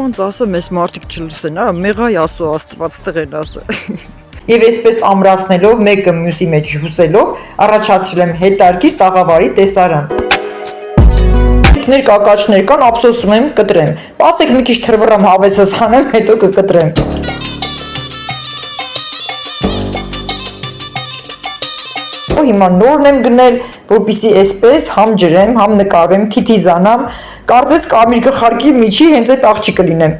ոնց ասեմ, այս մարդիկ չլսեն, մեղայ ասու աստված տղեն ասը։ Եվ այսպես ամրացնելով մեկը մյուսի մեջ հյուսելով, առաջացրել եմ հետարքիր տաղավարի տեսարան։ Կակաչներ կան, ափսոսում եմ կտրեմ։ Պասեք մի քիչ թրվռամ հավեսս հանեմ, հետո կկտրեմ։ Հիմա նորն եմ գնել, որպեսզի այսպես համ ջրեմ, համ նկարվեմ, թիթիզանամ, կարծես կարմիր գլխարկի միջի հենց այդ աղջիկը լինեմ։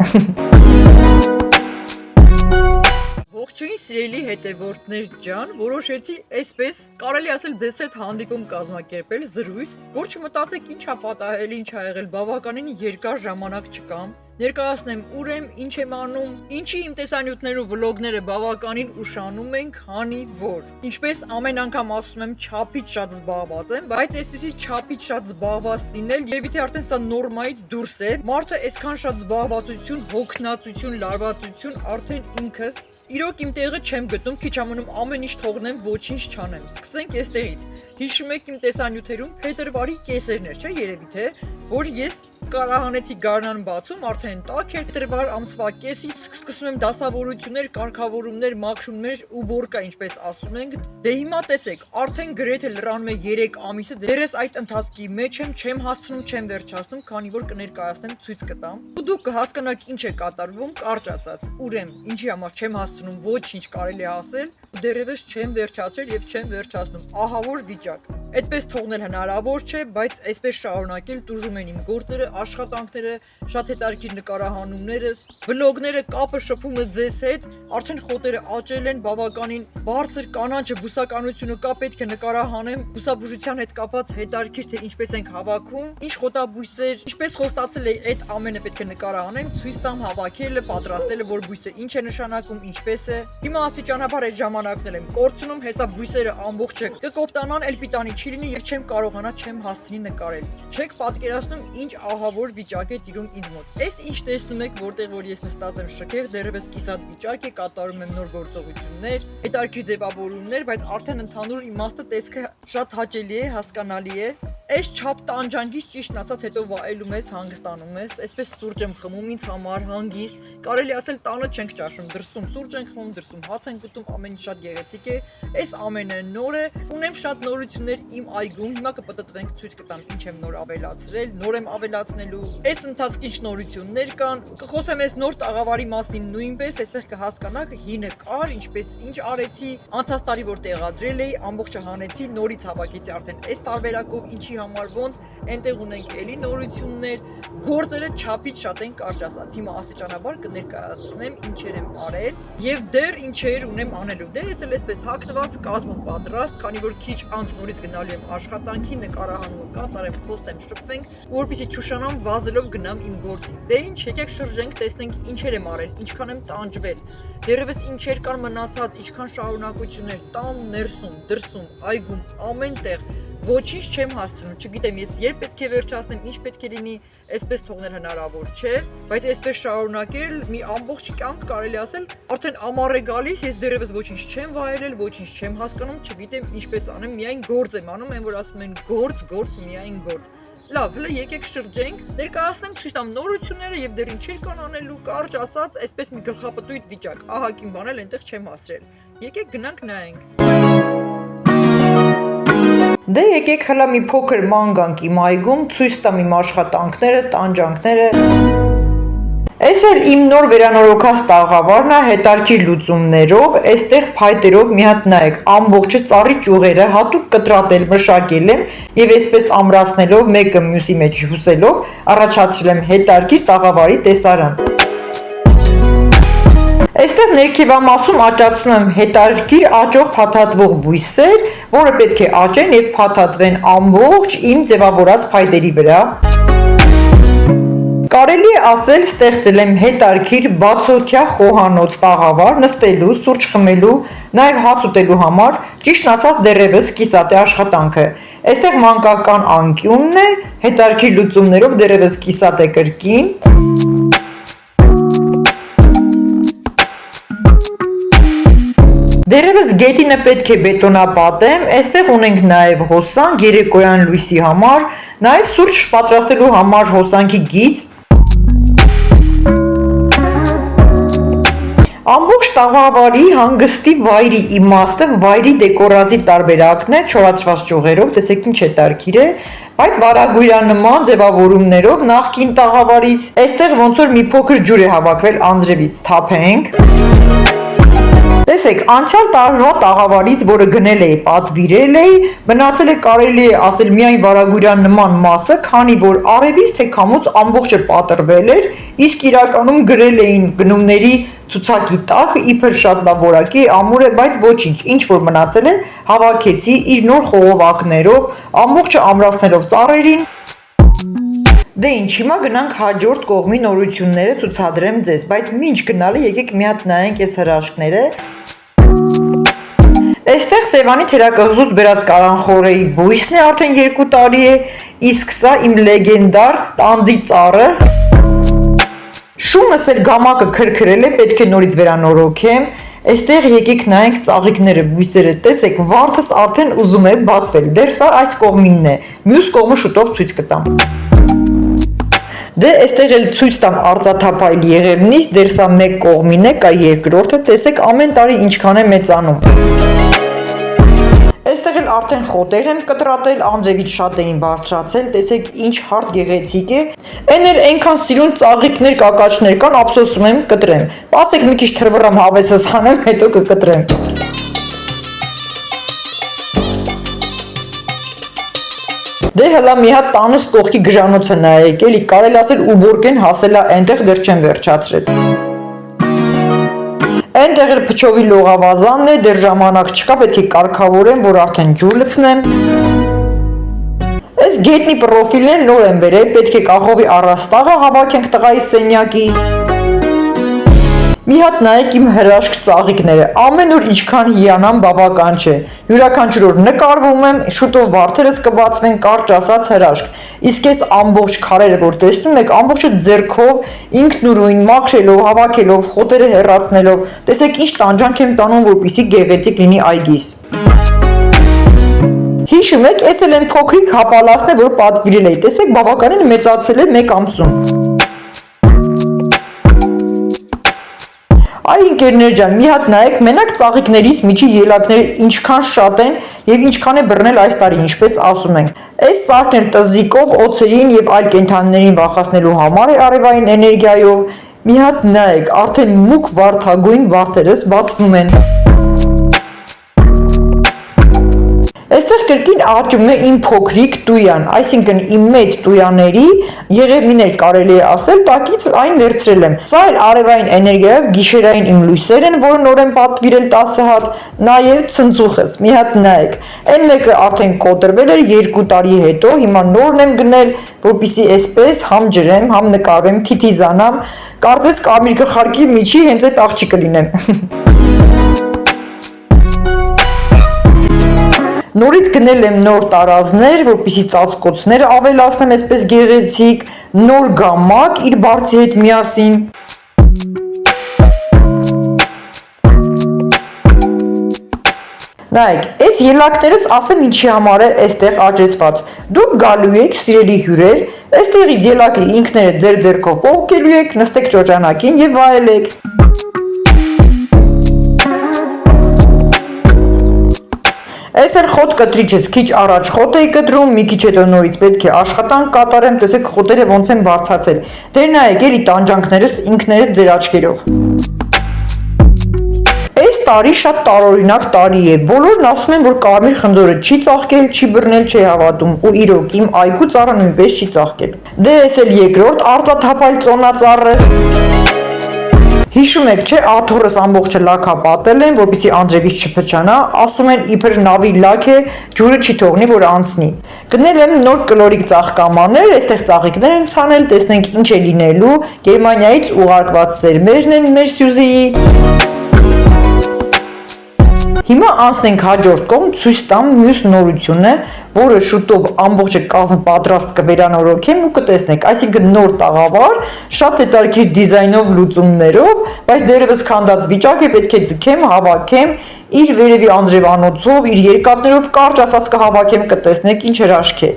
Ողջույն սիրելի հետևորդներ ջան, որոշեցի այսպես կարելի ասել ձեզ հետ հանդիպում կազմակերպել զրույց, որ չմտածեք ինչ ա պատահել, ինչ ա եղել, բավականին երկար ժամանակ չկամ։ Ներկայացնեմ ուր եմ, ինչ եմ անում, ինչի իմ տեսանյութներու վլոգները բավականին ուշանում են, քանի որ ինչպես ամեն անգամ ասում եմ, չափից շատ զբաղված եմ, բայց այսպեսի չափից շատ զբաղված լինել, երևի թե արդեն սա նորմայից դուրս է։ Մարդը այսքան շատ զբաղվածություն, հոգնածություն, լարվածություն արդեն ինքս իրոք իմ տեղը չեմ գտնում, քիչ ամնում ամեն ինչ թողնեմ, ոչինչ չանեմ։ Սկսենք այստեղից։ Հիշում եք իմ տեսանյութերում փետրվարի կեսերներ, չէ՞ երևի թե, որ ես կարահանեցի գարնան բացում, արդեն տաք էր, փետրվար ամսվա կեսից սկսում եմ դասավորություններ, կարգավորումներ, մաքրումներ ու բորկա, ինչպես ասում ենք։ Դե հիմա տեսեք, արդեն գրեթե լրանում է 3 ամիսը, դերս այդ ընթացքի մեջ եմ, չեմ հասցնում, չեմ վերջացնում, քանի որ կներկայացնեմ, ցույց կտամ։ Ու դուք կհասկանաք ինչ է կատարվում, կարճ ասած, ուր եմ, ինչի համար չեմ հասցնում, ոչինչ կարելի է ասել, ու դերևս չեմ վերջացրել եւ չեմ վերջացնում։ Ահա որ վիճակ։ Այդպես թողնել հնարավոր չէ, բայց այսպես շարունակել տուժում են իմ գործերը, աշխատանքները, շատ հետաքրքիր նկարահանումներս, վլոգները, կապը շփումը ձեզ հետ, արդեն խոտերը աճել են, բավականին բարձր կանաչը, բուսականությունը կա, պետք է նկարահանեմ, բուսաբուժության հետ կապված հետաքրքիր թե ինչպես ենք հավաքում, ինչ խոտաբույսեր, ինչպես խոստացել էի, այդ ամենը պետք է նկարահանեմ, ցույց տամ հավաքելը, պատրաստելը, որ բույսը ինչ է նշանակում, ինչպես է։ Հիմա աստիճանաբար այդ ժամանակներ եմ կորցնում, հեսա բույսերը ամբողջը կկոպտանան, էլ պիտանի չի լինի եւ չեմ կարողանա, չեմ հասցնի նկարել։ Չեք պատկերացնում ինչ ահավոր վիճակ է տիրում ինձ մոտ։ Այս ինչ տեսնում եք, որտեղ որ ես նստած եմ շքեղ, դեռևս կիսատ վիճակ է, կատարում եմ նոր գործողություններ, հետաքրքիր ձևավորումներ, բայց արդեն ընդհանուր իմաստը տեսքը շատ հաճելի է, հասկանալի է։ Այս չափ տանջանքից ճիշտն ասած հետո վայելում ես, հանգստանում ես, այսպես սուրճ եմ խմում ինձ համար հանգիստ, կարելի ասել տանը չենք ճաշում, դրսում սուրճ ենք խմում, դրսում հաց ենք ուտում, ամեն ինչ շատ գեղեցիկ է։ Այս ամենը նոր է, ունեմ շատ նորություններ իմ այգում, հիմա կպտտվենք, ցույց կտամ ինչ եմ նոր ավելացրել, նոր եմ ավելացնելու։ Այս ընթացքի նորություններ կան, կխոսեմ այս նոր տաղավարի մասին նույնպես, այստեղ կհասկանաք հինը կար, ինչպես ինչ արեցի, անցած տարի որ տեղադրել էի, ամբողջը հանեցի, նորից հավաքեցի արդեն այս տարբերակով, ինչի համար ոնց, այնտեղ ունենք էլի նորություններ, գործերը չափից շատ են կարճ ասած։ Հիմա աստիճանաբար կներկայացնեմ ինչեր եմ արել եւ դեռ ինչեր ունեմ անելու։ Դե ես էլ այսպես հագնված կազմում պատրաստ, քանի որ քիչ անց նորից գնալու եմ աշխատանքի, նկարահանումը կատարեմ, խոսեմ, շփվենք, որպեսզի չուշանամ վազելով գնամ իմ գործին։ Դե ինչ, եկեք շրջենք, տեսնենք ինչեր եմ արել, ինչքան եմ տանջվել, դեռևս ինչեր կան մնացած, ինչքան շարունակություններ, տան ներսում, դրսում, այգում, ամեն տեղ։ Ոչինչ չեմ հասցնում, չգիտեմ ես երբ պետք է վերջացնեմ, ինչ պետք է լինի, այսպես թողնել հնարավոր չէ, բայց այսպես շարունակել մի ամբողջ կյանք կարելի ասել, արդեն ամառ է գալիս, ես դեռևս ոչինչ չեմ վայելել, ոչինչ չեմ հասկանում, չգիտեմ ինչպես անեմ, միայն գործ եմ անում, այն որ ասում են գործ, միայն գործ։ Լավ, հələ եկեք շրջենք, ներկայացնեմ ցույց տամ նորությունները եւ դեռ ինչեր կան անելու, կարճ ասած, այսպես մի գլխապտույտ վիճակ, ահագին բանել այնտեղ չեմ հասցրել։ Եկեք գնանք նայենք։ Դե եկեք հələ մի փոքր ման գանք իմ այգում, ցույց տամ իմ աշխատանքները, տանջանքները։ Այս էլ իմ նոր վերանորոգած տաղավարն է հետաքրքիր լուծումներով, այստեղ փայտերով մի հատ նայեք, ամբողջը ծառի ճյուղերը հատուկ կտրատել, մշակել եմ եւ այսպես ամրացնելով մեկը մյուսի մեջ հյուսելով առաջացրել եմ հետաքրքիր տաղավարի տեսարան։ Այստեղ ներքևամասում աճացնում եմ հետաքրքիր աճող փաթաթվող բույսեր, որը պետք է աճեն եւ փաթաթվեն ամբողջ իմ ձևավորած փայտերի վրա։ Կարելի է ասել ստեղծել եմ հետաքրքիր բացօթյա խոհանոց տաղավար նստելու, սուրճ խմելու, նաև հաց ուտելու համար, ճիշտն ասած դեռևս կիսատ է աշխատանքը։ Այստեղ մանկական անկյունն է, հետաքրքիր լուծումներով դեռևս կիսատ է կրկին։ Դեռևս գետինը պետք է բետոնապատեմ, այստեղ ունենք նաև հոսանք երեկոյան լույսի համար, նաև սուրճ պատրաստելու համար հոսանքի գիծ։ Ամբողջ տաղավարի հանգստի վայրի իմաստը վայրի դեկորատիվ տարբերակն է չորացված ճյուղերով, տեսեք ինչ հետարքիր է, բայց վարագույրանման ձևավորումներով նախքին տաղավարից։ Այստեղ ոնց որ մի փոքր ջուր է հավաքվել անձրևից, թափենք։ Տեսեք, անցյալ տարվա տաղավարից, որը գնել էի, պատվիրել էի, մնացել է կարելի է ասել միայն վարագույրան նման մասը, քանի որ արևից թե քամուց ամբողջը պատրվել էր, իսկ իրականում գրել էին գնումների ցուցակի տակ, իբր շատ լավ որակի ամուր է, բայց ոչինչ, ինչ որ մնացել է, հավաքեցի իր նոր խողովակներով, ամբողջը ամրացնելով ծառերին։ Դե ինչ, հիմա գնանք հաջորդ կողմի նորությունները ցուցադրեմ ձեզ, բայց մինչ գնալը եկեք մի հատ նայենք այս հրաշքները։ Այստեղ Սևանի թերակղզուց բերած կարանխորեի բույսն է, արդեն 2 տարի է, իսկ սա իմ լեգենդար տանձի ծառը։ Շունս էլ գամակը քրքրել է, պետք է նորից վերանորոգեմ։ Այստեղ եկեք նայենք ծաղիկները, բույսերը, տեսեք, վարդս արդեն ուզում է բացվել, դեռ սա այս կողմինն է, մյուս կողմը շուտով ցույց կտամ։ Դե այստեղ էլ ցույց տամ արծաթափայլ եղևնից, դեռ սա մեկ կողմին է, կա երկրորդը, տեսեք ամեն տարի ինչքան է մեծանում։ Այստեղ էլ արդեն խոտեր եմ կտրատել, անձրևից շատ էին բարձրացել, տեսեք ինչ հարթ գեղեցիկ է։ Էն էլ այնքան սիրուն ծաղիկներ, կակաչներ կան, ափսոսում եմ կտրեմ։ Պասեք մի քիչ թրվռամ հավեսս հանեմ, հետո կկտրեմ։ Դե հլա մի հատ տանս կողքի գժանոցը նայեք, էլի կարելի ասել ուբորկեն հասելա այնտեղ դեռ չեմ վերջացրել։ Այնտեղ էլ փչովի լողավազանն է, դեռ ժամանակ չկա, պետք է կարգավորեմ, որ արդեն ջուր լցնեմ։ Այս գետնի պրոֆիլն նոր եմ բերել, պետք է կախովի առաստաղը հավաքենք տղայի սենյակի։ Մի հատ նայեք իմ հրաշք ծաղիկները, ամեն օր ինչքան հիանամ բավական չէ, յուրաքանչյուր օր նկարվում եմ, շուտով վարդերս կբացվեն, կարճ ասած հրաշք, իսկ այս ամբողջ քարերը, որ տեսնում եք, ամբողջը ձեռքով, ինքնուրույն, մաքրելով, հավաքելով, խոտերը հեռացնելով, տեսեք ինչ տանջանք եմ տանում, որպեսզի գեղեցիկ լինի այգիս։ Հիշում եք, այս էլ են փոքրիկ հապալասն է, որ պատվիրել էի, տեսեք բավականին մեծացել է 1 ամսում։ Այ ընկերներ ջան, մի հատ նայեք, մենակ ծաղիկներից միջի ելակները ինչքան շատ են եւ ինչքան է բռնել այս տարի, ինչպես ասում ենք։ Այս սարքն էլ տզիկով, օձերին եւ այլ կենդանիներին վախացնելու համար է արևային էներգիայով։ Մի հատ նայեք, արդեն մուկ վարդագույն վարդերս բացվում են։ Այստեղ կրկին աճում է իմ փոքրիկ տույան, այսինքն իմ մեծ տույաների եղևնիներ կարելի է ասել, տակից այն վերցրել եմ։ Սա էլ արևային էներգիայով գիշերային իմ լույսեր են, որը նոր եմ պատվիրել 10 հատ, նաև ցնցուխս, մի հատ նայեք։ Այն մեկը արդեն կոտրվել էր 2 տարի հետո, հիմա նորն եմ գնել, որպեսզի այսպես համ ջրեմ, համ նկարվեմ, թիթիզանամ, կարծես կարմիր գլխարկի միջի հենց այդ աղջիկը լինեմ։ Նորից գնել եմ նոր տարազներ, որպեսզի ծածկոցները ավելացնեմ այսպես գեղեցիկ, նոր գամակ իր բարձի հետ միասին։ Նայեք, այս ելակներս ասեմ ինչի համար է այստեղ աճեցված։ Դուք գալու եք, սիրելի հյուրեր, այստեղից ելակը ինքներդ ձեր ձեռքով պոկելու եք, նստեք շրջանակին եւ վայելեք։ Այս էլ խոտ կտրիչս, քիչ առաջ խոտ էի կտրում, մի քիչ հետո նորից պետք է աշխատանք կատարեմ, տեսեք խոտերը ոնց են բարձացել։ Դե նայեք, էլի տանջանքներս ինքներդ ձեր աչքերով։ Այս տարի շատ տարօրինակ տարի է, բոլորն ասում են, որ կարմիր խնձորը չի ծաղկել, չի բռնել, չի հավատում, ու իրոք իմ այգու ծառը նույնպես չի ծաղկել։ Դե այս էլ երկրորդ արծաթափայլ ծոնածառս։ Հիշում եք, չէ, աթոռս ամբողջը լաքապատել են, որպեսզի անձրևից չփչանա, ասում են իբր նավի լաք է, ջուրը չի թողնի, որ անցնի։ Գնել եմ նոր կլորիկ ծաղկամաններ, այստեղ ծաղիկներ եմ ցանել, տեսնենք ինչ է լինելու, Գերմանիայից ուղարկված սերմերն են մեր Սյուզիի։ Հիմա անցնենք հաջորդ կողմ, ցույց տամ մյուս նորությունը, որը շուտով ամբողջը կազմ պատրաստ կվերանորոգեմ ու կտեսնեք, այսինքն նոր տաղավար, շատ հետաքրքիր դիզայնով լուծումներով, բայց դեռևս քանդած վիճակ է, պետք է ձգեմ, հավաքեմ, իր վերևի անձրևանոցով, իր երկաթներով կարճ ասած կհավաքեմ, կտեսնեք ինչ հրաշք է։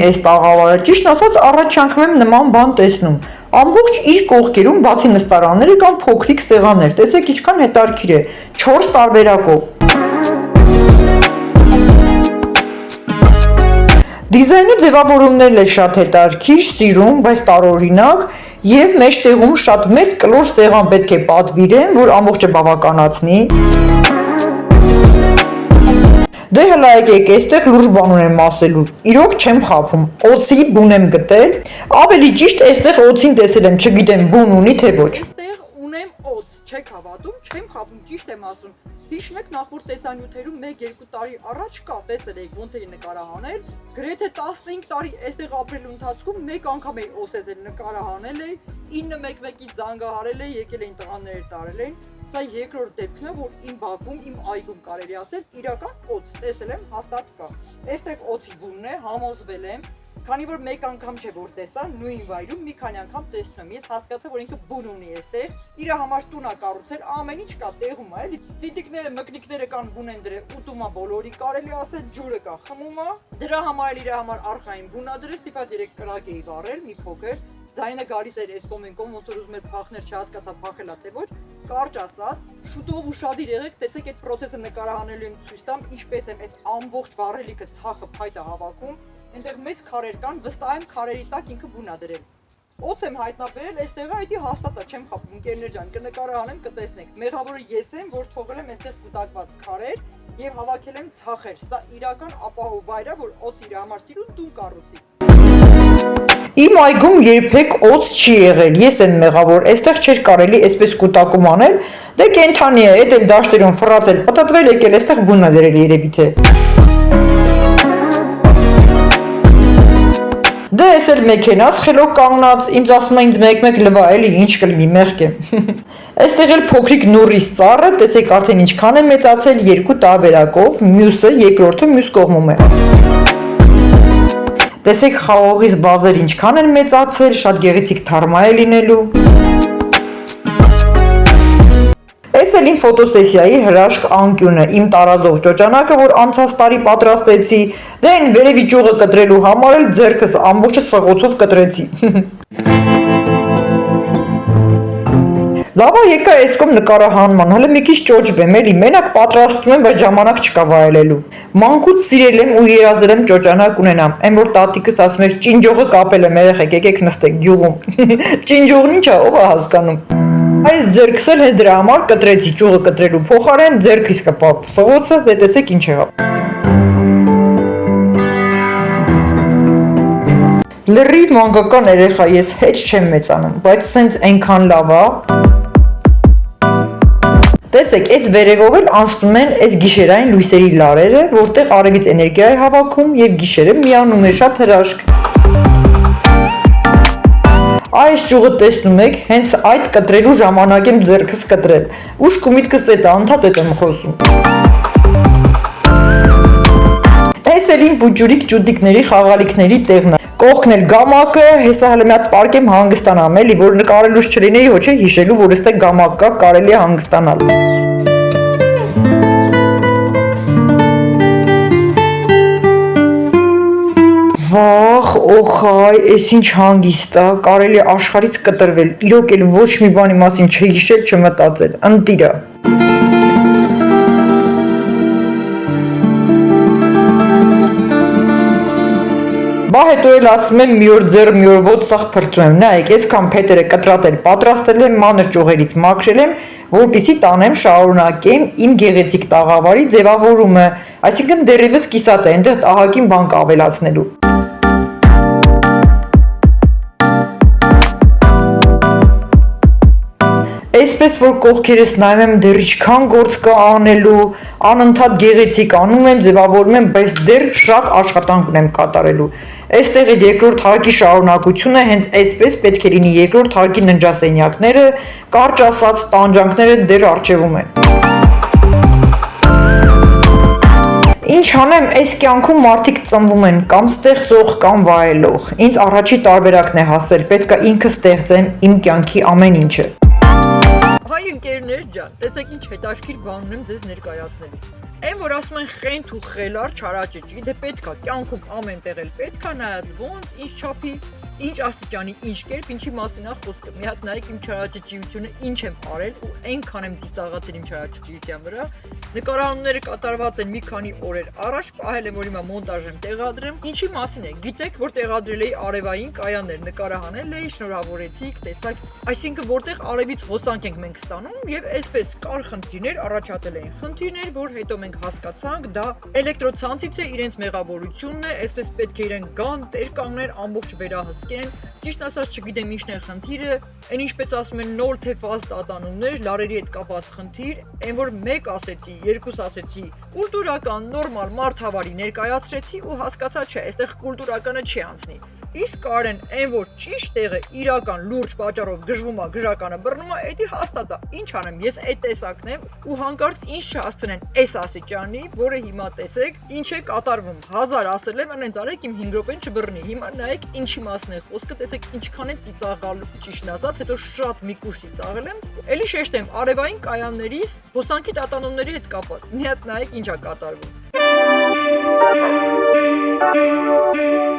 այս տաղավարը, ճիշտ ասած առաջանքում եմ նման բան տեսնում։ Ամբողջ իր կողքերում բացի նստարանները կան փոքրիկ սեղաններ, տեսեք ինչքան հետարքիր է, 4 տարբերակով։ Դիզայնի ձևավորումներն էլ շատ հետարքիր, սիրուն, բայց տարօրինակ եւ մեջտեղում շատ մեծ կլոր սեղան պետք է պատվիրեն, որ ամբողջը բավականացնի։ Դե հլա եկեք, այստեղ լուրջ բան ունեմ ասելու, իրոք չեմ խաբում, օձի բուն եմ գտել, ավելի ճիշտ այստեղ օձին տեսել եմ, չգիտեմ բուն ունի թե ոչ։ Այստեղ ունեմ օձ, չեք հավատում, չեմ խաբում, ճիշտ եմ ասում։ Հիշում եք նախորդ տեսանյութերում 1-2 տարի առաջ կա, տեսել եք ոնց էի նկարահանել, գրեթե 15 տարի այստեղ ապրելու ընթացքում մեկ անգամ էի օձել նկարահանել էի, 911-ից զանգահարել էի, եկել էին տղաները տարել էին։ Սա երկրորդ դեպքն է, որ իմ բակում, իմ այգում կարելի ասել իրական օձ տեսել եմ, հաստատ կա։ Այստեղ օձի բունն է, համոզվել եմ, քանի որ մեկ անգամ չէ որ տեսա, նույն վայրում մի քանի անգամ տեսնում եմ։ Ես հասկացա, որ ինքը բուն ունի այստեղ, իր համար տուն է կառուցել, ամեն ինչ կա տեղում է, էլի։ Ծիտիկները, մկնիկները կան, բուն են դրել, ուտում է բոլորի, կարելի ասել ջուրը կա, խմում է։ Դրա համար էլ իր համար արխային բուն է դրել, ստիպած 3 կրակ էի վառել, մի փոքր։ Ձայնը գալիս էր այս կոմենկոմ, ոնց որ ուզում էր փախներ, չհասկացա փախելա թե ոչ, կարճ ասած, շուտով ուշադիր եղեք, տեսեք այդ process-ը նկարահանելու եմ ցույց տամ, ինչպես եմ այս ամբողջ վառելիքը ցախը փայտը հավաքում, այնտեղ մեծ քարեր կան, վստահ եմ քարերի տակ ինքը բուն է դրել։ Օձ եմ հայտնաբերել, այստեղը այդի հաստատ է, չեմ խաբում, ընկերներ ջան, կնկարահանեմ, կտեսնեք։ Մեղավորը ես եմ, որ թողել եմ այստեղ կուտակված քարեր եւ հավաքել եմ ցախեր։ Սա իրական ապահով վայր է, որ օձ իր համար սիրուն տուն կառուցի։ Իմ այգում երբեք օձ չի եղել, ես եմ մեղավոր, այստեղ չէր կարելի այսպես կուտակում անել, դե կենթանի է, էդ էլ դաշտերում ֆրացել, պատտվել եկել, այստեղ բուն է դրել երևի թե։ Դե ես էլ մեքենաս խելոք կանգնած, ինձ ասում է ինձ մեկ-մեկ լվա, էլի ինչ կլինի, մեղք եմ։ Այստեղ էլ փոքրիկ նորից ծառը, տեսեք արդեն ինչքան է մեծացել, 2 տարբերակով, մյուսը, երկրորդը մյուս կողմում է։ Տեսեք խաղողից բազեր ինչքան են մեծացել, շատ գեղեցիկ թարմա է լինելու։ Այս էլ իմ ֆոտոսեսիայի հրաշք անկյունը, իմ տարազով ճոճանակը, որ անցած տարի պատրաստեցի, դե այն վերևի ճյուղը կտրելու համար էլ ձեռքս ամբողջը սղոցով կտրեցի։ Լավա եկա այս կողմ նկարահանման, հələ մի քիչ ճոճվեմ, էլի մենակ պատրաստում եմ, բայց ժամանակ չկա վայելելու։ Մանկուց սիրել եմ ու երազել եմ ճոճանակ ունենամ, այն որ տատիկս ասում էր ճինջողը կապել եմ, երեխեք, եկեք նստեք գյուղում։ Ճինջողն ի՞նչ է, ով է հասկանում։ Այս ձեռքս էլ հենց դրա համար կտրեցի, ճյուղը կտրելու փոխարեն ձեռքիս կպավ սղոցը, դե տեսեք ինչ եղավ։ Լրիվ մանկական երեխա, ես հետ չեմ մեծանում, բայց սենց այնքան լավ է։ Տեսեք, այս վերևով էլ անցնում են այս գիշերային լույսերի լարերը, որտեղ արևից էներգիա է հավաքում եւ գիշերը միանում է, շատ հրաշք։ Այս ճյուղը տեսնում եք, հենց այդ կտրելու ժամանակ եմ ձեռքս կտրել։ Ուշք ու միտքս էդ է, անդադ եմ խոսում։ Այս էլ իմ բուջուրիկ ճուտիկների խաղալիքների տեղն է։ Կողքն էլ գամակը, հեսա հələ մի հատ պարկ եմ հանգստանամ, էլի, որ նկարելուց չլինեի, ոչ է հիշելու, որ այստեղ գամակ կա, կարելի է հանգստանալ։ Վախ, օխայ, այս ինչ հանգիստ է, կարելի է աշխարհից կտրվել, իրոք էլ ոչ մի բանի մասին չհիշել, չմտածել, ընտիր է։ Բա հետո էլ ասում եմ մի օր ձեռ մի օր ոտք սաղ փրծում եմ, նայեք, այսքան փետերը կտրատել, պատրաստել եմ, մանր ճյուղերից մաքրել եմ, որպեսզի տանեմ, շարունակեմ իմ գեղեցիկ տաղավարի ձևավորումը, այսինքն դեռևս կիսատ է, այնտեղ ահագին բան կավելացնելու։ Այսպես որ կողքերս նայում եմ դեռ ինչքան գործ կա անելու, անընդհատ գեղեցիկ անում եմ, ձևավորում եմ, բայց դեռ շատ աշխատանք ունեմ կատարելու։ Այստեղ էլ երկրորդ հարկի շարունակությունը հենց այսպես պետք է լինի, երկրորդ հարկի ննջասենյակները, կարճ ասած տանջանքները դեռ առջևում են։ Ինչ անեմ, այս կյանքում մարդիկ ծնվում են կամ ստեղծող, կամ վայելող։ Ինձ առաջի տարբերակն է հասել, պետք է ինքը ստեղծեմ իմ կյանքի ամեն ինչը։ Հայ ընկերներ ջան, տեսեք ինչ հետաքրքիր բան ունեմ ձեզ ներկայացնելու։ Այն որ ասում են խենթ ու խելար չարաճճի, դե պետքա կյանքում ամեն տեղ էլ պետքա նայած ոնց, ինչ չափի, ինչ աստիճանի, ինչ կերպ, ինչի մասին է խոսքը։ Մի հատ նայեք իմ չարաճճիությունը ինչ եմ արել ու այնքան եմ ծիծաղացել իմ չարաճճիության վրա։ Նկարահանումները կատարված են մի քանի օրեր առաջ, պահել եմ որ հիմա մոնտաժ եմ տեղադրեմ։ Ինչի մասին է։ Գիտեք, որ տեղադրել էի արևային կայաններ, նկարահանել էի, շնորհավորեցիք, տեսակ։ Այսինքն որտեղ արևից հոսանք ենք մենք ստանում եւ այսպես կար խնդիրներ առաջացել էին։ Խնդիրներ, որ հետո մենք հասկացանք, դա էլեկտրոցանցից է, իրենց մեղավորությունն է, այսպես պետք է իրեն գան, տեր կանգներ, ամբողջ վերահսկեն։ Ճիշտ ասած չգիտեմ ինչն է խնդիրը, այն ինչպես ասում են նոր թե ֆազ տատանումներ, լարերի հետ կապված խնդիր, այն որ մեկ ասեցի, երկուս ասեցի, կուլտուրական, նորմալ, մարդավարի ներկայացրեցի ու հասկացա չէ, այստեղ կուլտուրականը չի անցնի։ Իսկ կարեն այն որ ճիշտ տեղը իրական լուրջ պատճառով գժվում է, գժականը բռնում է, դա հաստատ է։ Ինչ անեմ, ես այդ տեսակն եմ ու հանկարծ ինչ չհասցնեն այս աստիճանի, որը հիմա տեսեք, ինչ է կատարվում։ 1000 ասել եմ, այնց արեք իմ 5 րոպեն չբռնի։ Հիմա նայեք ինչի մասն է խոսքը, տեսեք ինչքան է ծիծաղալ, ճիշտն ասած, հետո շատ մի կուշ ծիծաղել եմ։ Էլի շեշտեմ, արևային կայաններից հոսանքի տատանումների հետ կապված։ Մի հատ նայեք ինչ է կատարվում։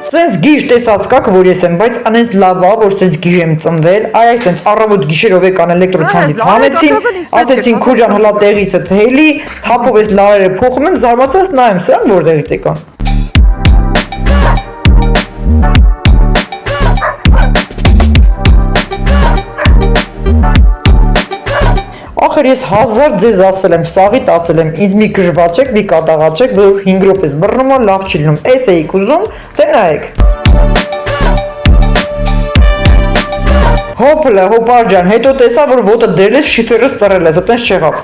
Սենց գիժ տեսած կաք, որ ես եմ, բայց անենց լավ է, որ սենց գիժ եմ ծնվել, այ սենց առավոտ գիշերով եկան էլեկտրոցանցից հանեցին, ասեցին քուջան հլա տեղից է թելի, հապով ես լարերը փոխում ենք, զարմացած նայեմ, սրանք որտեղից եկան։ Ախր ես 1000 ձեզ ասել եմ, սաղիտ ասել եմ, ինձ մի գժվացեք, մի կատաղացեք, որ 5 րոպես բռնում է, լավ չի լինում, էս էիք ուզում, դե նայեք։ Հոպլա, հոպար ջան, հետո տեսա, որ ոտը դրել ես, շիֆերս ծռել ես, այտենց չեղավ։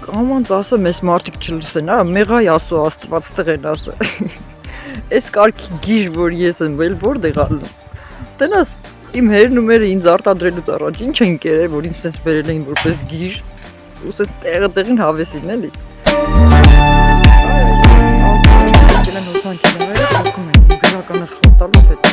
Կամանց ասեմ, ես մարդիկ չլսեն, մեղայ ասո աստված տղեն ասը։ Այս կարգի գիժ, որ ես եմ վել, որտեղ ալնում։ Տնաս, իմ հերնումերը ինձ արտադրելուց առաջ ինչ են կերել, որ ինձ սենց բերել էին որպես գիժ, ու սենց տեղին հավեսին էլի։ Այս ալկոհոլը հոսանքի նավերը փոխում են, իմ գրականս խոտալուց հետո։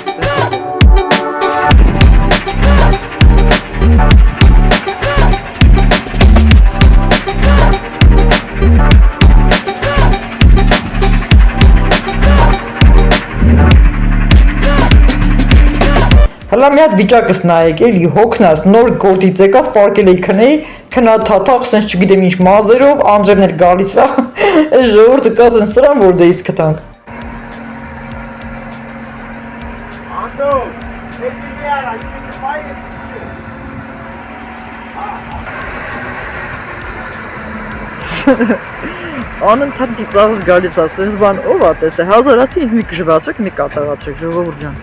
Հլա մի հատ վիճակս նայեք, էլի հոգնած, նոր գործից եկած պարկել էի քնեի, քնաթաթախ, սենց չգիտեմ ինչ մազերով, անջերներ գալիս է, այս ժողովուրդը կա սենց սրան, որ դեից կտանք։ Անդո, էդի մի արա, ինքը բայ ես քիշը։ Անընդհատ ծիծաղս գալիս է, սենց բան ով է տեսե, հազարացի ինձ մի գժվացեք, մի կատաղացրեք, ժողովուրդ ջան։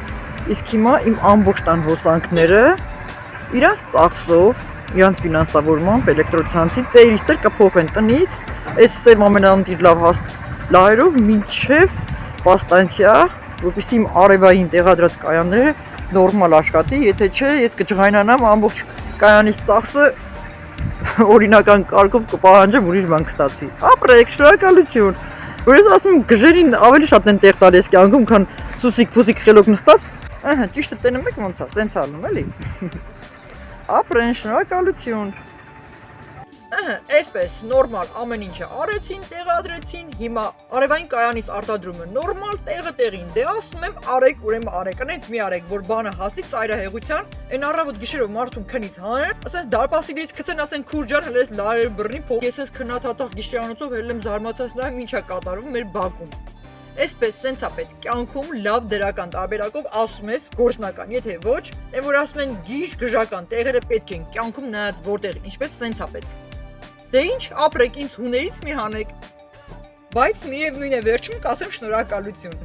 Իսկ հիմա իմ ամբողջ տան հոսանքները իրանց ծախսով, իրանց ֆինանսավորմամբ էլեկտրոցանցի ծերից ծեր կփոխեն տնից, այս սև ամենանդիր լավ լահերով մինչև պաստանցիա, որպեսզի իմ արևային տեղադրած կայանները նորմալ աշխատի, եթե չէ, ես կջղայնանամ ամբողջ կայանից ծախսը օրինական կարգով կպահանջեմ ուրիշ բան կստացվի։ Ապրեք, շնորհակալություն։ Որ ես ասում եմ գժերին ավելի շատ են տեղ տալիս կյանքում, քան սուսիկ-փուսիկ խելոք նստած։ Ահա, ճիշտը տենում եք ոնց է, սենց ալնում էլի։ Ապրեն, շնորհակալություն։ Ահա, այսպես նորմալ ամեն ինչը արեցին, տեղադրեցին, հիմա արևային կայանից արտադրումը նորմալ, տեղը տեղին, դե ասում եմ արեք, ուրեմն արեք, այնց մի արեք, որ բանը հասնի ծայրահեղության, այն առավոտ գիշերով մարդուն քնից հանեն, ասես դարպասիներից գցեն, ասեն քուրջան, հենց լարեր բռնի, փող, ես ես քնաթաթախ գիշերանոցով հելեմ զարմացած նայեմ ինչա կատարվում մեր բակում։ Այսպես սենց է պետք կյանքում լավ դրական տարբերակով ասում ես գործնական, եթե ոչ, այն որ ասում են գիժ գժական տեղերը պետք են կյանքում նայած որտեղ, ինչպես սենց է պետք։ Դե ինչ, ապրեք ինձ հուներից մի հանեք, բայց միևնույն է վերջում կասեմ շնորհակալություն։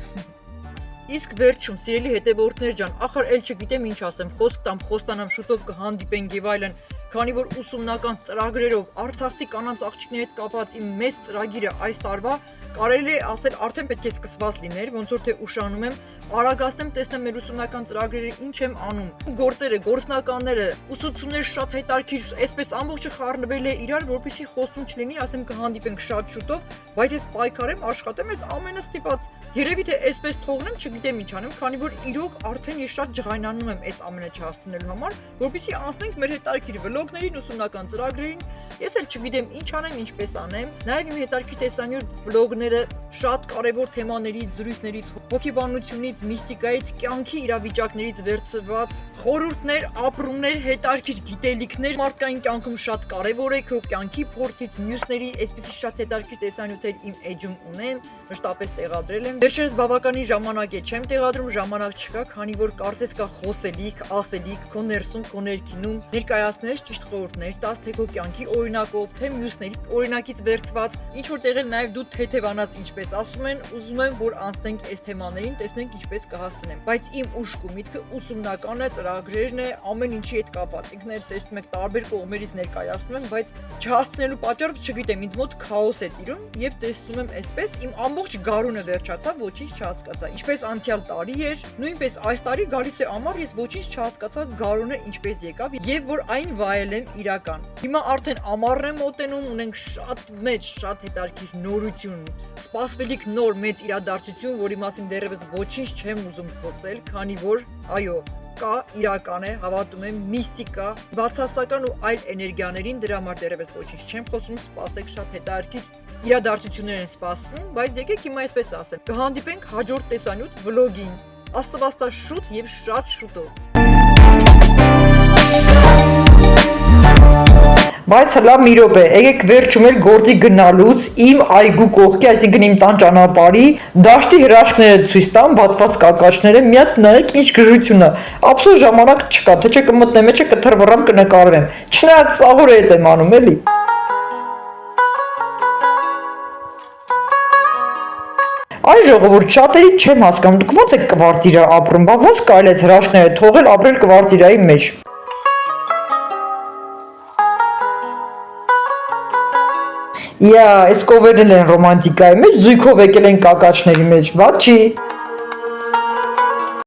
Իսկ վերջում, սիրելի հետևորդներ ջան, ախր էլ չգիտեմ ինչ ասեմ, խոսք տամ, խոստանամ շուտով կհանդիպենք եւ այլն, քանի որ ուսումնական ծրագրերով Արցախցի կանանց աղջիկների հետ կապված իմ մեծ ծրագիրը այս տարվա կարելի է ասել արդեն պետք է սկսված լիներ, ոնց որ թե ուշանում եմ, արագացնեմ, տեսնեմ մեր ուսումնական ծրագրերը ինչ եմ անում, գործերը, գործնականները, ուսուցումները շատ հետաքրքիր, այսպես ամբողջը խառնվել է իրար, որպեսզի խոստում չլինի, ասեմ կհանդիպենք շատ շուտով, բայց ես պայքարեմ, աշխատեմ, այս ամենը ստիպած, երևի թե այսպես թողնեմ, չգիտեմ ինչ անեմ, քանի որ իրոք արդեն ես շատ ջղայնանում եմ այս ամենը չհասցնելու համար, որպեսզի անցնենք մեր հետաքրքիր վլոգներին, ուսումնական ծրագրերին, ես էլ չգիտեմ ինչ անեմ, ինչպես անեմ, նաև իմ հետաքրքիր տեսանյութ վլոգները շատ կարևոր թեմաներից, զրույցներից, հոգեբանությունից, միստիկայից, կյանքի իրավիճակներից վերցված խորհուրդներ, ապրումներ, հետաքրքիր գիտելիքներ մարդկային կյանքում շատ կարևոր է, քո կյանքի փորձից մյուսների այսպիսի շատ հետաքրքիր տեսանյութեր իմ էջում ունեմ, մշտապես տեղադրել եմ։ Վերջերս բավականին ժամանակ է չեմ տեղադրում, ժամանակ չկա, քանի որ կարծես կա խոսելիք, ասելիք, քո ներսում, քո ներքինում ներկայացնես ճիշտ խորհուրդներ, տաս թե քո կյանքի օրինակով, թե մյուսների օրինակից վերցված, ինչ որ տեղել նաև դու թեթևանաս, ինչպես ասում են, ուզում եմ որ անցնենք այս թեմաներին, տեսնենք ինչպես կհասնենք, բայց իմ ուշք ու միտքը ուսումնական է, ծրագրերն է, ամեն ինչի հետ կապված, ինքներդ տեսնում եք տարբեր կողմերից ներկայացնում եմ, բայց չհասնելու պատճառով չգիտեմ, ինձ մոտ քաոս է տիրում եւ տեսնում եմ այսպես, իմ ամբողջ գարունը վերջացավ, ոչինչ չհասկացա, ինչպես անցյալ տարի էր, նույնպես այս տարի գալիս է ամառ, ես ոչինչ չհասկացա գարունը ինչպես եկավ եւ որ այն վայել եմ իրական։ Հիմա արդեն ամառն է մոտենում, ունենք շատ մեծ, շատ հետաքրքիր նորություն, սպասվելիք նոր մեծ իրադարձություն, որի մասին դեռևս ոչինչ չեմ ուզում խոսել, քանի որ այո, կա, իրական է, հավատում եմ, միստիկա, բացասական ու այլ էներգիաներին, դրա համար դեռևս ոչինչ չեմ խոսում, սպասեք, շատ հետաքրքիր իրադարձություններ են սպասվում, բայց եկեք հիմա այսպես ասեմ, կհանդիպենք հաջորդ տեսանյութ վլոգին, աստվածաշուտ շուտ եւ շատ շուտով։ Բայց հլա մի րոպե, եկեք վերջում էլ գործի գնալուց իմ այգու կողքի, այսինքն իմ տան ճանապարհի դաշտի հրաշքները ցույց տամ, բացված կակաչները, մի հատ նայեք ինչ գժություն է։ Ափսոս ժամանակ չկա, թե չէ կմտնեմ, չէ կթռվռամ, կնկարվեմ։ Չնայած սաղորը հետ եմ անում, էլի։ Այ ժողովուրդ շատերի չեմ հասկանում, դուք ո՞նց եք կվարտիրա ապրում, բա ո՞նց կարելի է հրաշքները թողել ապրել կվարտիրայի մեջ։ Այս կովերն են ռոմանտիկայի մեջ, զույգով եկել են կակաչների մեջ, վատ չի։